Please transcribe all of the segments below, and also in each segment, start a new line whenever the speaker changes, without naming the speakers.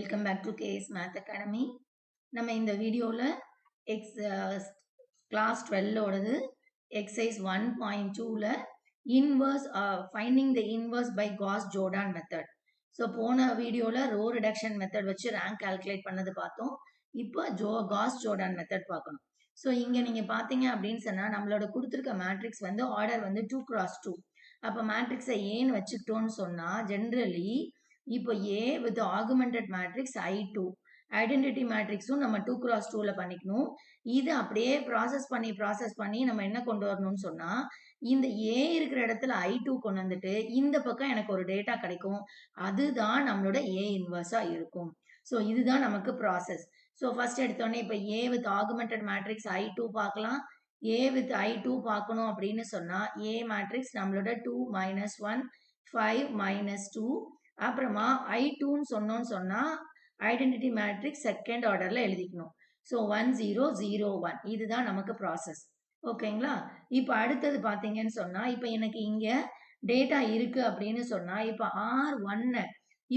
Welcome back to KS Math Academy. நம்ம இந்த வீடியோல class 12 ஓடது exercise 1.2ல inverse finding the inverse by Gauss-Jordan method. So போன வீடியோல row reduction method வச்சு rank calculate பண்ணது பார்த்தோம். இப்போ Gauss-Jordan method பார்க்கணும். So இங்க நீங்க பாத்தீங்க அப்படின்னு சொன்னா நம்மளோட கொடுத்திருக்க மேட்ரிக்ஸ் வந்து ஆர்டர் வந்து 2x2. அப்ப மேட்ரிக்ஸை ஏன்னு வச்சுக்கிட்டோம்னு சொன்னா ஜென்ரலி இப்போ A with augmented matrix I2 identity மேட்ரிக்ஸும் நம்ம 2x2ல பண்ணிக்கணும். இது அப்படியே ப்ராசஸ் பண்ணி நம்ம என்ன கொண்டு வரணும்னு சொன்னா இந்த A இருக்கிற இடத்துல I2 கொண்டு வந்துட்டு இந்த பக்கம் எனக்கு ஒரு டேட்டா கிடைக்கும். அதுதான் நம்மளோட A இன்வர்ஸா இருக்கும். ஸோ இதுதான் நமக்கு ப்ராசஸ். ஸோ ஃபர்ஸ்ட் எடுத்தோடனே இப்போ A with augmented matrix I2 பார்க்கலாம். A with I2 பார்க்கணும் அப்படின்னு சொன்னா A மேட்ரிக்ஸ் நம்மளோட 2 - 1 5 - 2 அப்புறமா I2ன்னு சொன்னா ஐடென்டிட்டி மேட்ரிக்ஸ் செகண்ட் ஆர்டர்ல எழுதிக்கணும். ஸோ 1 0 0 1 இதுதான் நமக்கு ப்ராசஸ். ஓகேங்களா? இப்போ அடுத்தது பார்த்தீங்கன்னு சொன்னா இப்போ எனக்கு இங்க டேட்டா இருக்கு அப்படின்னு சொன்னா இப்போ R1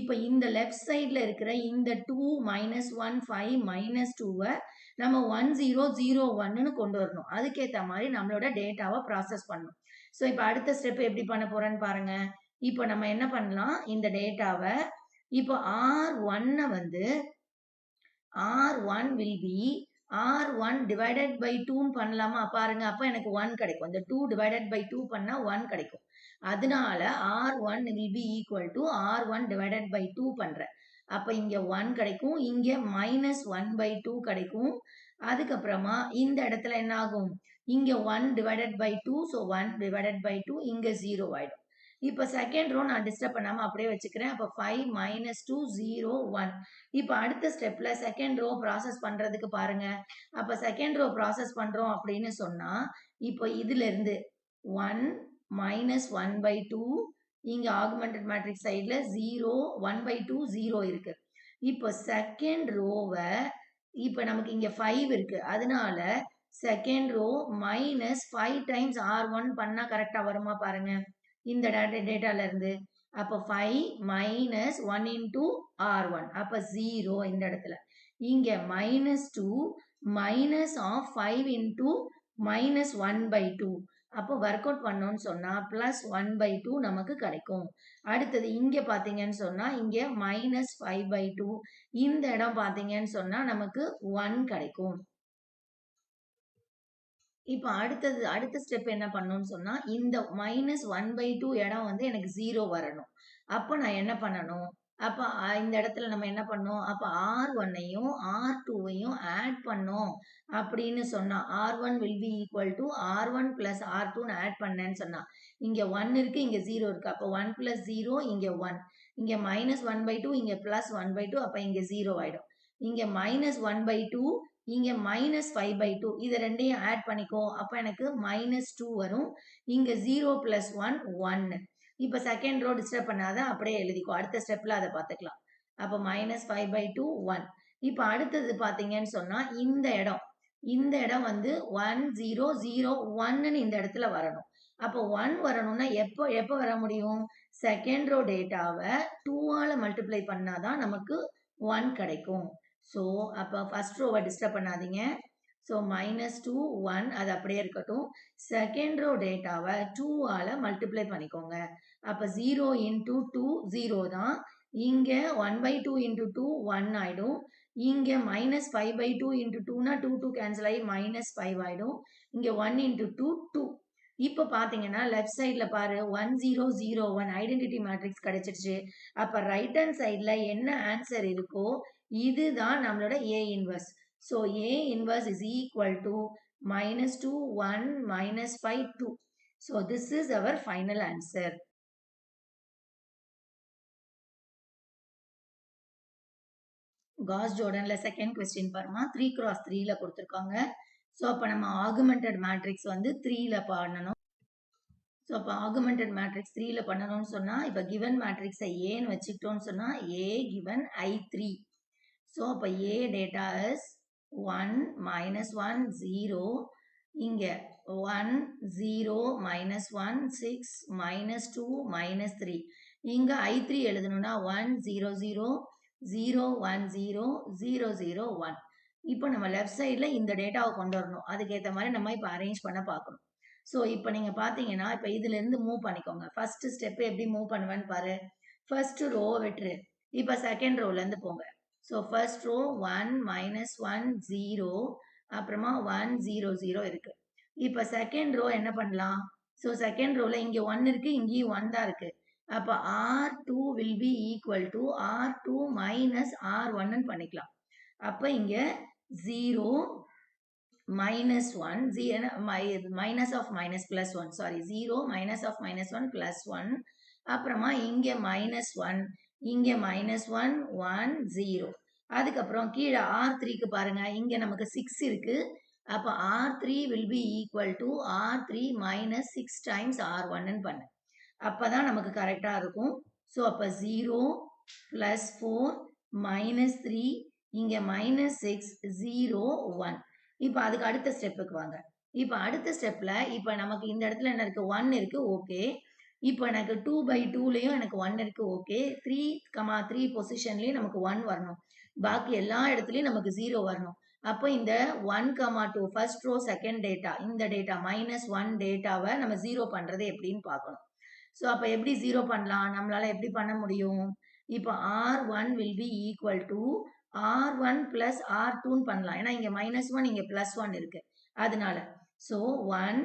இப்போ இந்த லெஃப்ட் சைட்ல இருக்கிற இந்த 2 - 1 5 - 2வை நம்ம 1 0 0 1ன்னு கொண்டு வரணும். அதுக்கேற்ற மாதிரி நம்மளோட டேட்டாவை ப்ராசஸ் பண்ணணும். ஸோ இப்போ அடுத்த ஸ்டெப் எப்படி பண்ண போறேன்னு பாருங்க. இப்போ நம்ம என்ன பண்ணலாம், இந்த டேட்டாவை இப்போ R1 வந்து R1 will be R1 divided by 2 பண்ணலாமா பாருங்க. அப்ப எனக்கு 1 கிடைக்கும். இந்த 2 divided by 2 பண்ணா 1 கிடைக்கும். அதனால R1 will be equal to R1 divided by 2 பண்றேன். அப்ப இங்க 1 கிடைக்கும், இங்க -1/2 கிடைக்கும். அதுக்கப்புறமா இந்த இடத்துல என்ன ஆகும், இங்க 1 divided by 2, so 1 divided by 2 இங்க 0 ஆயிடும். இப்போ செகண்ட் ரோ நான் டிஸ்டர்ப் பண்ணாம அப்படியே வச்சுக்கிறேன். அப்போ 5 - 2 0 1. இப்போ அடுத்த ஸ்டெப்ல செகண்ட் ரோ ப்ராசஸ் பண்றதுக்கு பாருங்க. அப்ப செகண்ட் ரோ ப்ராசஸ் பண்றோம் அப்படின்னு சொன்னா இப்போ இதுல இருந்து 1 - 1/2 இங்க ஆகுமெண்டட் மேட்ரிக்ஸ் சைட்ல 0 1/2 0 இருக்கு. இப்போ செகண்ட் ரோவை இப்போ நமக்கு இங்க 5 இருக்கு. அதனால செகண்ட் ரோ -5 டைம்ஸ் R1 பண்ணா கரெக்டா வருமா பாருங்க இந்த டேட்டால இருந்து. அப்ப 5 - 1 into R1 அப்ப 0 இந்த இடத்துல. இங்க -2 minus of 5 into -1/2 அப்போ ஒர்க் அவுட் பண்ணோம்னு சொன்னா +1/2 நமக்கு கிடைக்கும். அடுத்தது இங்க பாத்தீங்கன்னு சொன்னா இங்க -5/2 இந்த இடம் பாத்தீங்கன்னு சொன்னா நமக்கு 1 கிடைக்கும். இப்போ அடுத்த ஸ்டெப் என்ன பண்ணணும்னு சொன்னா இந்த -1/2 இடம் வந்து எனக்கு 0 வரணும். அப்போ நான் என்ன பண்ணணும், அப்ப இந்த இடத்துல நம்ம என்ன பண்ணோம், அப்ப R1ஐயும் R2வையும் ஆட் பண்ணோம் அப்படின்னு சொன்னா R1 will be equal to R1 plus R2ன்னு ஆட் பண்ணேன்னு சொன்னா இங்க 1 இருக்கு, இங்க 0 இருக்கு. அப்போ 1 plus 0 இங்க 1, இங்க -1/2 இங்க +1/2 அப்ப இங்க 0 ஆயிடும். இங்க -1/2 இங்க -5/2 இது ரெண்டையும் ஆட் பண்ணிக்கோ. அப்ப எனக்கு -2 வரும். இங்க 0 + 1 1. இப்ப செகண்ட் ரோ டிஸ்டர்ப் பண்ணாத அப்படியே எழுதிக்கோ. அடுத்த ஸ்டெப்ல அதை பார்த்துக்கலாம். அப்ப -5/2 1. இப்ப அடுத்தது பாத்தீங்கன்னு சொன்னா இந்த இடம் வந்து 1 0 0 1ன்னு இந்த இடத்துல வரணும். அப்போ 1 வரணும்னா எப்ப வர முடியும், செகண்ட் ரோ டேட்டாவை 2ஆல மல்டிப்ளை பண்ணாதான் நமக்கு 1 கிடைக்கும். ஸோ அப்போ ஃபர்ஸ்ட் ரோவை டிஸ்டர்ப் பண்ணாதீங்க. ஸோ -2 1 அது அப்படியே இருக்கட்டும். செகண்ட் ரோ டேட்டாவை 2ஆல மல்டிப்ளை பண்ணிக்கோங்க. அப்போ 0 into 2 0 தான். இங்க 1/2 into 2 1 ஆயிடும். இங்க -5/2 into 2னா 2 கேன்சல் ஆகி -5 ஆயிடும். இங்க 1 into 2 2. இப்போ பாத்தீங்கன்னா லெஃப்ட் சைட்ல பாரு 1 0 0 1 ஐடென்டிட்டி மேட்ரிக்ஸ் கிடைச்சிருச்சு. அப்ப ரைட் ஹேண்ட் சைட்ல என்ன ஆன்சர் இருக்கோ இதுதான் நம்மளோட A inverse. So A inverse is equal to -2 1 -5 2. So this is our final answer. Gauss-Jordanல செகண்ட் கொஸ்டின் பாருமா 3x3ல கொடுத்திருக்காங்க. ஸோ அப்ப நம்ம ஆகுமெண்டட் மேட்ரிக்ஸ் வந்து 3ல பண்ணணும். ஸோ அப்போ ஆகுமெண்டட் மேட்ரிக்ஸ் 3ல பண்ணணும்னு சொன்னா இப்போ கிவன் மேட்ரிக்ஸை ஏன்னு வச்சுக்கிட்டோம்னு சொன்னா A given I3. ஸோ அப்போ A டேட்டா இஸ் 1 -1 0 இங்க 1 0 -1 6 -2 -3 இங்க I3 எழுதணும்னா 1 0 0 0 1 0 0 0 1. இப்போ நம்ம லெஃப்ட் சைடில் இந்த டேட்டாவை கொண்டு வரணும். அதுக்கேற்ற மாதிரி நம்ம இப்போ அரேஞ்ச் பண்ண பார்க்கணும். ஸோ இப்போ நீங்கள் பார்த்தீங்கன்னா இப்போ இதுலேருந்து மூவ் பண்ணிக்கோங்க. ஃபர்ஸ்ட் ஸ்டெப் எப்படி மூவ் பண்ணுவேன்னு பாரு. ஃபர்ஸ்ட் ரோ விட்டுரு. இப்போ செகண்ட் ரோலேருந்து போங்க. ஸோ ஃபர்ஸ்ட் ரோ 1 -1 0 அப்புறமா 1 0 0 இருக்கு. இப்போ செகண்ட் ரோ என்ன பண்ணலாம்? ஸோ செகண்ட் ரோல இங்கே 1 இருக்கு, இங்கேயும் 1 தான் இருக்கு. அப்போ R2 will be equal to R2 minus R1 பண்ணிக்கலாம். அப்போ இங்க 0 minus 1 minus of minus plus 1 sorry 0 minus of minus 1 plus 1 அப்புறமா இங்க minus 1 இங்க minus 1 1 0 அதுக்கப்புறம் கீழே R3க்கு பாருங்க இங்க நமக்கு 6 இருக்கு. அப்போ R3 will be equal to R3 minus 6 times R1 பண்ணு. அப்பதான் நமக்கு கரெக்டா இருக்கும். ஸோ அப்போ 0 plus 4 minus 3 இங்க minus 6 0 1. இப்போ அதுக்கு அடுத்த ஸ்டெப்புக்கு வாங்க. இப்போ அடுத்த ஸ்டெப்ல இப்போ நமக்கு இந்த இடத்துல என்ன இருக்கு 1 இருக்கு ஓகே. இப்போ எனக்கு 2/2லயும் எனக்கு 1 இருக்கு ஓகே. 3,3 பொசிஷன்லயும் நமக்கு 1 வரணும். பாக்கி எல்லா இடத்துலயும் நமக்கு 0 வரணும். அப்போ இந்த 1,2 ஃபர்ஸ்ட் ரோ செகண்ட் டேட்டா இந்த டேட்டா -1 டேட்டாவை நம்ம 0 பண்றது எப்படின்னு பார்க்கணும். ஸோ அப்போ எப்படி 0 பண்ணலாம்? நம்மளால எப்படி பண்ண முடியும்? இப்போ R1 will be equal to R1 plus R2 பண்ணலாம். ஏன்னா இங்க -1 இங்க +1 இருக்கு. அதனால ஸோ 1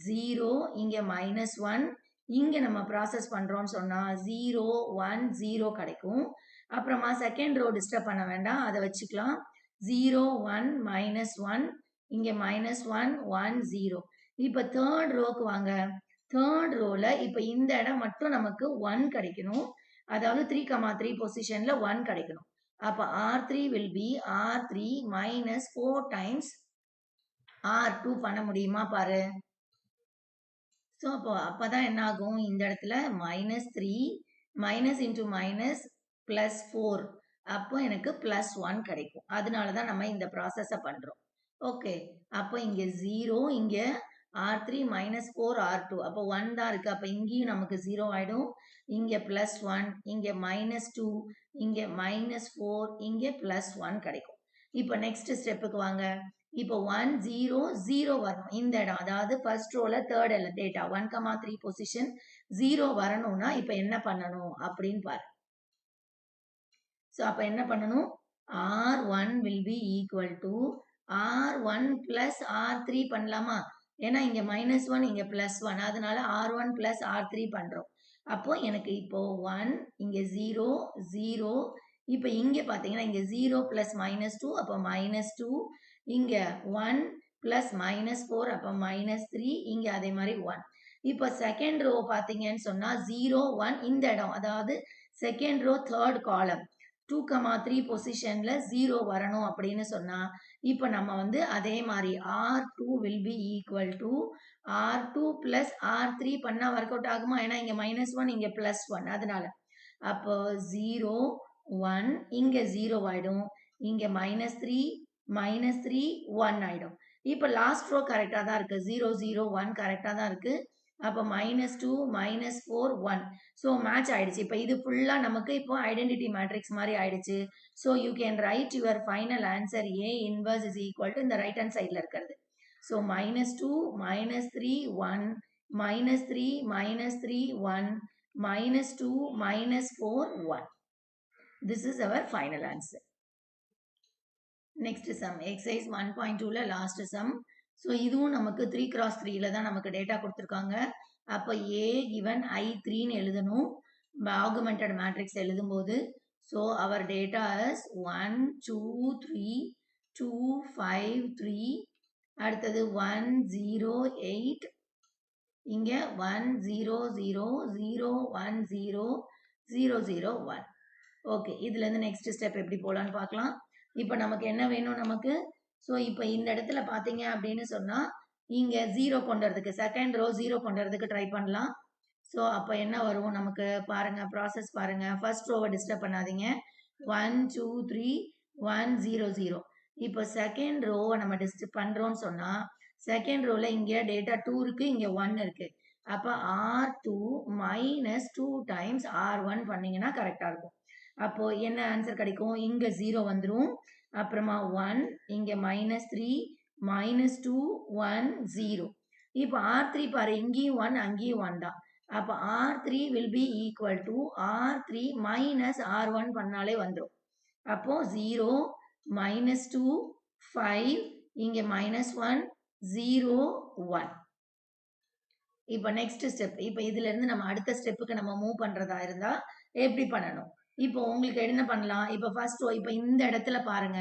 0 இங்க -1 இங்க நம்ம ப்ராசஸ் பண்றோம்னு சொன்னா 0 1 0 கிடைக்கும். அப்புறமா செகண்ட் ரோ டிஸ்டர்ப் பண்ண வேண்டாம், அதை வச்சுக்கலாம். 0 1 -1 இங்க -1 1 0. இப்போ தேர்ட் ரோக்கு வாங்க. தேர்ட் ரோல இப்போ இந்த இடம் மட்டும் நமக்கு 1 கிடைக்கணும். அதாவது 3,3 பொசிஷன்ல 1 கிடைக்கணும். அப்போ R3 will be R3 minus 4 times R2 பண்ண முடியுமா பாரு. ஸோ அப்பதான் என்ன ஆகும்? இந்த இடத்துல -3 மைனஸ் இன்டூ மைனஸ் பிளஸ் 4 அப்போ எனக்கு +1 கிடைக்கும். அதனால தான் நம்ம இந்த ப்ராசஸை பண்றோம். ஓகே, அப்போ இங்க 0 இங்க R3 minus 4 R2 அப்போ 1 தான் இருக்கு. அப்போ இங்கேயும் நமக்கு 0 ஆயிடும். இங்க +1 இங்க -2 இங்க -4 இங்க +1 கிடைக்கும். இப்போ நெக்ஸ்ட் ஸ்டெப்புக்கு வாங்க. இப்போ 1 0 0 வரணும் இந்த இடம், அதாவது ஃபர்ஸ்ட் ரோல தேர்ட் டேட்டா 1,3 பொசிஷன் 0 வரணும்னா இப்போ என்ன பண்ணணும் அப்படின்னு பாரு. ஸோ அப்போ என்ன பண்ணணும்? R1 will be equal to R1 plus R3 பண்ணலாமா? ஏன்னா இங்க -1 இங்க +1 அதனால R1 plus R3 பண்றோம். அப்போ எனக்கு இப்போ 1 இங்க 0 0 இப்போ இங்க பாத்தீங்கன்னா இங்க 0 plus -2 அப்போ -2 இங்க 1 plus -4 அப்போ -3 இங்க அதே மாதிரி 1. இப்போ செகண்ட் ரோ பாத்தீங்கன்னு சொன்னா 0 1 இந்த இடம், அதாவது செகண்ட் ரோ தேர்ட் காலம் 2,3 பொசிஷன்ல 0 வரணும் அப்படின்னு சொன்னா இப்போ நம்ம வந்து அதே மாதிரி R2 will be equal to R2 plus R3 பண்ணா ஒர்க் அவுட் ஆகுமா? ஏன்னா இங்க -1 இங்க +1 அதனால அப்போ 0 1 இங்க 0 ஆயிடும், இங்க -3 -3 1 ஆயிடும். இப்போ லாஸ்ட் ரோ கரெக்டா தான் இருக்கு. 0 0 1 கரெக்டா தான் இருக்கு. அப்போ -2 -4 1. ஸோ மேட்ச் ஆயிடுச்சு. இப்போ இது ஃபுல்லா நமக்கு இப்போ ஐடென்டிட்டி மேட்ரிக்ஸ் மாதிரி ஆயிடுச்சு. So you can write your final answer A inverse is equal to இந்த ரைட் ஹேண்ட் சைடில் இருக்கிறது. So -2 -3 1 -3 -3 1 -2 -4 1. This is our final answer. Next sum exercise 1.2ல லாஸ்ட் சம். ஸோ இதுவும் நமக்கு 3x3ல தான் நமக்கு டேட்டா கொடுத்துருக்காங்க. அப்போ A given I3ன்னு எழுதணும் ஆகுமெண்டட் மேட்ரிக்ஸ் எழுதும்போது. ஸோ அவர் டேட்டா இஸ் 1 2 3 2 5 3 அடுத்தது 1 0 8 இங்க 1 0 0 0 1 0 0 0 1. ஓகே, இதுல இருந்து நெக்ஸ்ட் ஸ்டெப் எப்படி போலான்னு பார்க்கலாம். இப்போ நமக்கு என்ன வேணும் நமக்கு? ஸோ இப்போ இந்த இடத்துல பார்த்தீங்க அப்படின்னு சொன்னா இங்க 0 கொண்டு வரதுக்கு செகண்ட் ரோ 0 கொண்டு வரதுக்கு ட்ரை பண்ணலாம். ஸோ அப்போ என்ன வரும் நமக்கு பாருங்க, ப்ராசஸ் பாருங்க. ஃபர்ஸ்ட் ரோவை டிஸ்டர்ப் பண்ணாதீங்க. 1 2 3 1 0 0. இப்போ செகண்ட் ரோவை நம்ம டிஸ்டர்ப் பண்றோம்னு சொன்னா செகண்ட் ரோல இங்க டேட்டா 2 இருக்கு, இங்க 1 இருக்கு. அப்போ R2 -2 டைம்ஸ் R1 பண்ணீங்கன்னா கரெக்டா இருக்கும். அப்போ என்ன ஆன்சர் கிடைக்கும்? இங்க 0 வந்துரும். அப்புறமா 1, இங்க -3, -2, 1, 0. இப்போ R3 பாரு, இங்கேயும் 1, அங்கேயும் 1 தான். அப்போ R3 will be equal to R3 minus R1 பண்ணாலே வந்துரும். அப்போ 0, -2, 5, இங்க -1, 0, 1. இப்போ நெக்ஸ்ட் ஸ்டெப். இப்போ இதுல இருந்து நம்ம அடுத்த ஸ்டெப்புக்கு நம்ம மூவ் பண்றதா இருந்தா எப்படி பண்ணணும்? இப்போ உங்களுக்கு என்ன பண்ணலாம்? இப்போ ஃபர்ஸ்ட் இப்போ இந்த இடத்துல பாருங்க,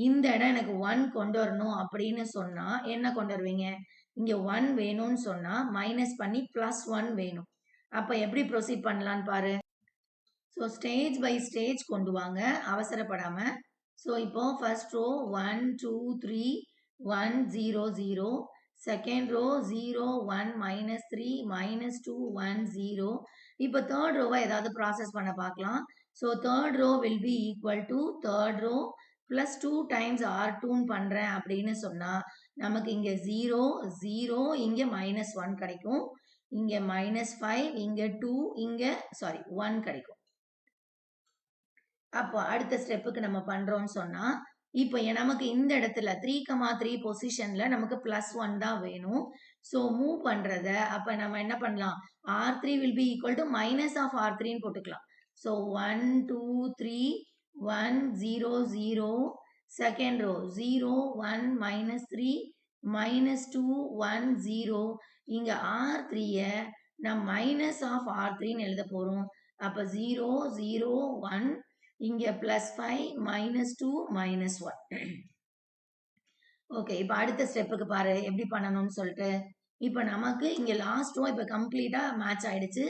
இந்த இடம் எனக்கு 1 கொண்டு வரணும் அப்படின்னு சொன்னா என்ன கொண்டு வருவீங்க? இங்க 1 வேணும்னு சொன்னா மைனஸ் பண்ணி +1 வேணும். அப்ப எப்படி ப்ரொசீட் பண்ணலான்னு பாரு. ஸோ ஸ்டேஜ் பை ஸ்டேஜ் கொண்டு வாங்க, அவசரப்படாம. ஸோ இப்போ ஃபர்ஸ்ட் ரோ 1, 2, 3, 1, 0, 0. Second row 0, 1, -3, -2, 1, 0. இப்போ தேர்ட் ரோவை ஏதாவது ப்ராசஸ் பண்ண பார்க்கலாம். So third row will be equal to third row plus 2 times R2 பண்ணுறேன் அப்படின்னு சொன்னால் நமக்கு இங்கே 0, 0, இங்கே -1 கிடைக்கும். இங்கே -5, இங்கே 2, இங்கே 1 கிடைக்கும். அப்போ அடுத்த ஸ்டெப்புக்கு நம்ம பண்றோம்னு சொன்னா இப்போ நமக்கு இந்த இடத்துல 3,3 பொசிஷன்ல நமக்கு +1 தான் வேணும். ஸோ மூவ் பண்றத அப்ப நம்ம என்ன பண்ணலாம்? R3 will be equal to minus of R3 ன்னு போட்டுக்கலாம். ஸோ 1, 2, 3, 1, 0, 0. Second row 0, 1, -3, -2, 1, 0. இங்க R3 நான் மைனஸ் ஆஃப் R3 எழுத போறோம். அப்ப 0, 0, 1. இங்க +5, -2, -1. ஓகே, இப்போ அடுத்த ஸ்டெப்புக்கு பாரு எப்படி பண்ணணும்னு சொல்லிட்டு. இப்போ நமக்கு இங்க லாஸ்ட் ரோ இப்போ கம்ப்ளீட்டா மேட்ச் ஆயிடுச்சு.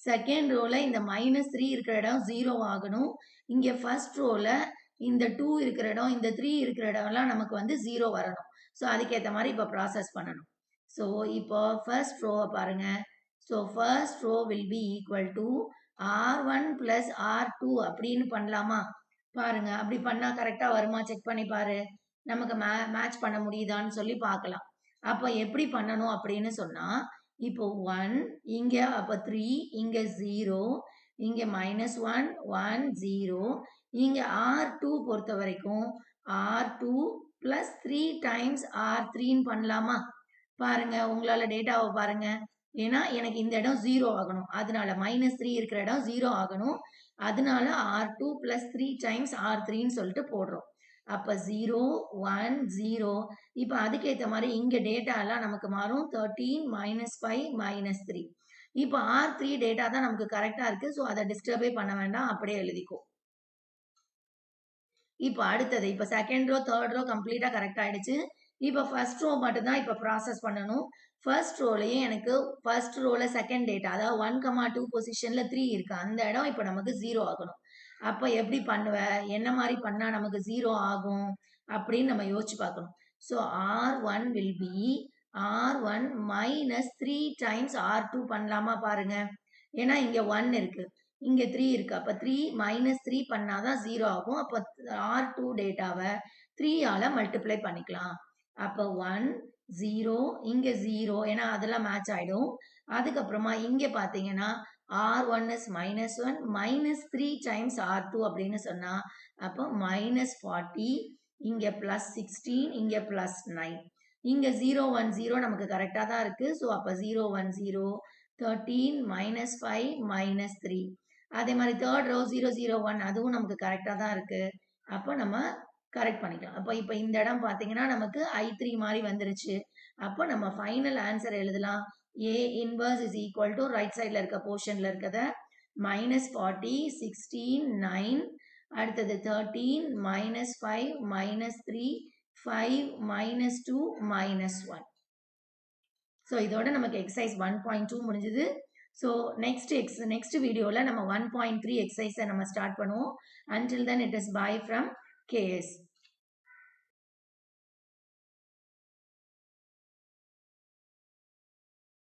செகண்ட் ரோல இந்த -3 இருக்கிற இடம் 0 ஆகணும். இங்க ஃபர்ஸ்ட் ரோல இந்த 2 இருக்கிற இடம், இந்த 3 இருக்கிற இடம்லாம் நமக்கு வந்து 0 வரணும். ஸோ அதுக்கேற்ற மாதிரி இப்போ ப்ராசஸ் பண்ணணும். ஸோ இப்போ ஃபர்ஸ்ட் ரோவை பாருங்க. So first row will be equal to R1 plus R2 அப்படின்னு பண்ணலாமா? பாருங்க, அப்படி பண்ணா கரெக்டா வருமா? செக் பண்ணி பாரு. நமக்கு மேட்ச் பண்ண முடியுதான்னு சொல்லி பார்க்கலாம். அப்போ எப்படி பண்ணணும் அப்படின்னு சொன்னா இப்போ 1, இங்க அப்ப 3, இங்க 0, இங்க -1, 1, 0. இங்க R2 பொறுத்த வரைக்கும் R2 plus 3 times R3 பண்ணலாமா? பாருங்க, உங்களால டேட்டாவை பாருங்க. ஏன்னா எனக்கு இந்த இடம் 0 ஆகணும். அதனால -3 இருக்கிற இடம் 0 ஆகணும். அதனால R2 plus 3 times R3ன்னு சொல்லிட்டு போடுறோம். அப்ப 0, 1, 0. இப்போ அதுக்கேற்ற மாதிரி இங்க டேட்டா எல்லாம் நமக்கு மாறும். 13, -5, -3. இப்போ R3 டேட்டா தான் நமக்கு கரெக்டா இருக்கு. ஸோ அதை டிஸ்டர்பே பண்ண வேண்டாம், அப்படியே எழுதிக்கோ. இப்போ அடுத்தது இப்போ செகண்ட் ரோ தேர்ட் ரோ கம்ப்ளீட்டா கரெக்ட் ஆயிடுச்சு. இப்போ ஃபர்ஸ்ட் ரோ மட்டும் தான் இப்போ ப்ராசஸ் பண்ணணும். ஃபர்ஸ்ட் ரோலயே எனக்கு ஃபர்ஸ்ட் ரோல செகண்ட் டேட்டா அதாவது 1,2 பொசிஷன்ல 3 இருக்கு. அந்த இடம் இப்போ நமக்கு 0 ஆகணும். அப்ப எப்படி பண்ணுவ? என்ன மாதிரி பண்ணா நமக்கு 0 ஆகும் அப்படின்னு நம்ம யோசிச்சு பார்க்கணும். So R1 will be R1 minus 3 times R2 பண்ணலாமா பாருங்க. ஏன்னா இங்க 1 இருக்கு, இங்க 3 இருக்கு. அப்ப 3 minus 3 பண்ணாதான் 0 ஆகும். அப்ப R2 டேட்டாவை 3 ஆல மல்டிப்ளை பண்ணிக்கலாம். அப்ப 1, 0, இங்க 0, ஏன்னா அதெல்லாம் மேட்ச் ஆயிடும். அதுக்கப்புறமா இங்க பாத்தீங்கன்னா R1 is -1, -3 times R2 அப்படின்னு சொன்னா அப்போ -40, இங்க +16, இங்க +9. இங்க 0, 1, 0 நமக்கு கரெக்டா தான் இருக்கு. ஸோ அப்ப 0, 1, 0, 13, -5, -3. அதே மாதிரி தேர்ட் ரோ 0, 0, 1 அதுவும் நமக்கு கரெக்டா தான் இருக்கு. அப்போ நம்ம கரெக்ட் பண்ணிக்கலாம். அப்போ இப்போ இந்த இடம் பார்த்தீங்கன்னா நமக்கு I3 மாதிரி வந்துருச்சு. அப்போ நம்ம ஃபைனல் ஆன்சர் எழுதலாம். A inverse is equal to right சைடில் இருக்க போர்ஷனில் இருக்கிறத -40, 16, 9. அடுத்தது 13, -5, -3, 5, -2, -1. ஸோ இதோட நமக்கு எக்ஸசைஸ் 1.2 முடிஞ்சது. ஸோ நெக்ஸ்ட் வீடியோவில் நம்ம 1.3 எக்ஸசைஸை நம்ம ஸ்டார்ட் பண்ணுவோம். Until then it is bye from KS.